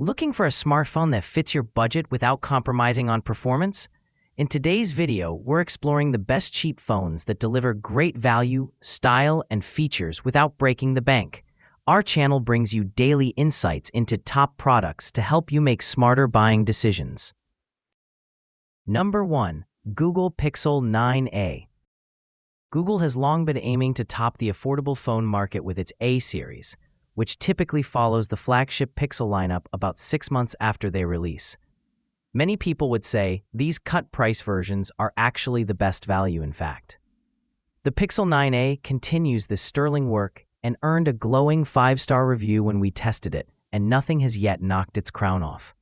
Looking for a smartphone that fits your budget without compromising on performance? In today's video, we're exploring the best cheap phones that deliver great value, style, and features without breaking the bank. Our channel brings you daily insights into top products to help you make smarter buying decisions. Number 1. Google Pixel 9a. Google has long been aiming to top the affordable phone market with its A series, which typically follows the flagship Pixel lineup about 6 months after they release. Many people would say these cut-price versions are actually the best value, in fact. The Pixel 9a continues this sterling work and earned a glowing 5-star review when we tested it, and nothing has yet knocked its crown off.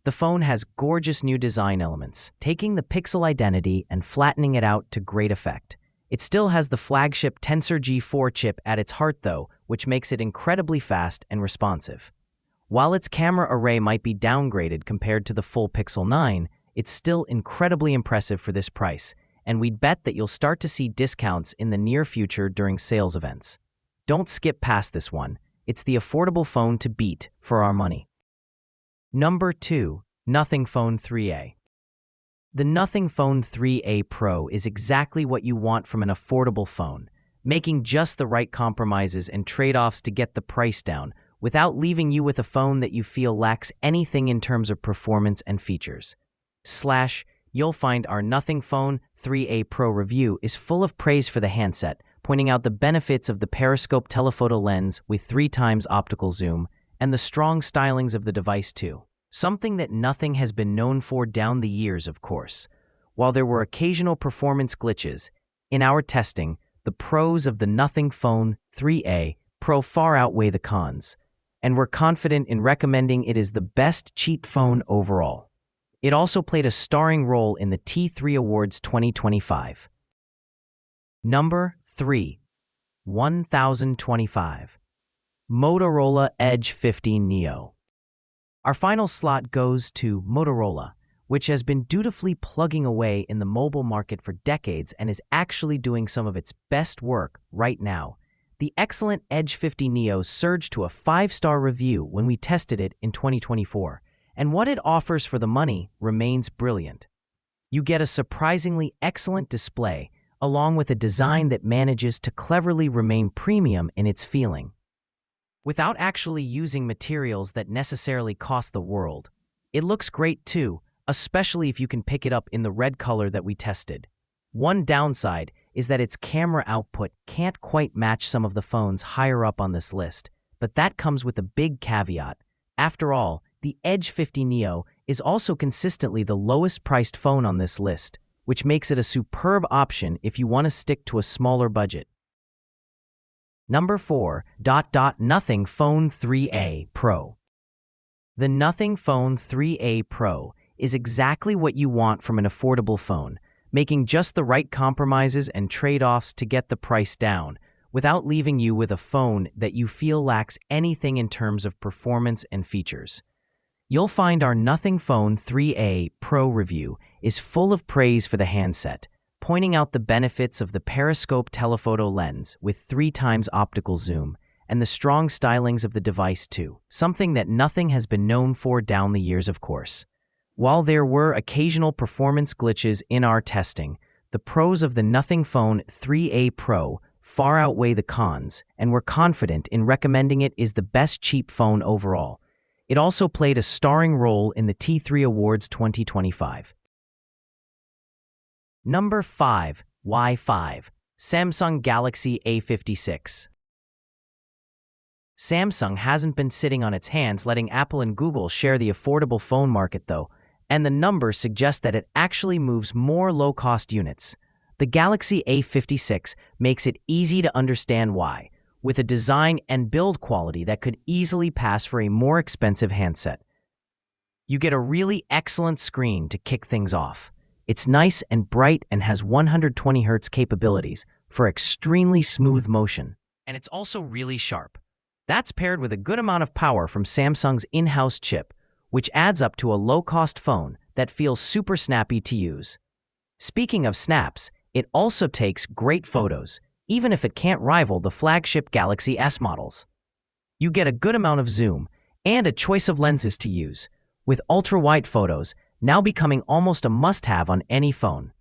The phone has gorgeous new design elements, taking the Pixel identity and flattening it out to great effect. It still has the flagship Tensor G4 chip at its heart though, which makes it incredibly fast and responsive. While its camera array might be downgraded compared to the full Pixel 9, it's still incredibly impressive for this price, and we'd bet that you'll start to see discounts in the near future during sales events. Don't skip past this one. It's the affordable phone to beat for our money. Number 2. Nothing Phone 3a. The Nothing Phone 3a Pro is exactly what you want from an affordable phone, making just the right compromises and trade-offs to get the price down without leaving you with a phone that you feel lacks anything in terms of performance and features. You'll find our Nothing Phone 3a Pro review is full of praise for the handset, pointing out the benefits of the periscope telephoto lens with 3x optical zoom and the strong stylings of the device too. Something that Nothing has been known for down the years, of course. While there were occasional performance glitches, in our testing, the pros of the Nothing Phone 3a Pro far outweigh the cons, and we're confident in recommending it as the best cheap phone overall. It also played a starring role in the T3 Awards 2025. Number 3. 1025. Motorola Edge 50 Neo. Our final slot goes to Motorola, which has been dutifully plugging away in the mobile market for decades and is actually doing some of its best work right now. The excellent Edge 50 Neo surged to a 5-star review when we tested it in 2024, and what it offers for the money remains brilliant. You get a surprisingly excellent display, along with a design that manages to cleverly remain premium in its feeling, without actually using materials that necessarily cost the world. It looks great too, especially if you can pick it up in the red color that we tested. One downside is that its camera output can't quite match some of the phones higher up on this list, but that comes with a big caveat. After all, the Edge 50 Neo is also consistently the lowest priced phone on this list, which makes it a superb option if you want to stick to a smaller budget. Number 4. Nothing Phone 3a Pro. The Nothing Phone 3a Pro is exactly what you want from an affordable phone, making just the right compromises and trade-offs to get the price down, without leaving you with a phone that you feel lacks anything in terms of performance and features. You'll find our Nothing Phone 3a Pro review is full of praise for the handset, pointing out the benefits of the periscope telephoto lens with 3x optical zoom and the strong stylings of the device too, something that Nothing has been known for down the years, of course. While there were occasional performance glitches in our testing, the pros of the Nothing Phone 3a Pro far outweigh the cons, and we're confident in recommending it as the best cheap phone overall. It also played a starring role in the T3 Awards 2025. Number 5. Y5. Samsung Galaxy A56. Samsung hasn't been sitting on its hands letting Apple and Google share the affordable phone market though, and the numbers suggest that it actually moves more low-cost units. The Galaxy A56 makes it easy to understand why, with a design and build quality that could easily pass for a more expensive handset. You get a really excellent screen to kick things off. It's nice and bright and has 120 Hz capabilities for extremely smooth motion, and it's also really sharp. That's paired with a good amount of power from Samsung's in-house chip, which adds up to a low-cost phone that feels super snappy to use. Speaking of snaps, it also takes great photos, even if it can't rival the flagship Galaxy S models. You get a good amount of zoom and a choice of lenses to use, with ultra-wide photos now becoming almost a must-have on any phone.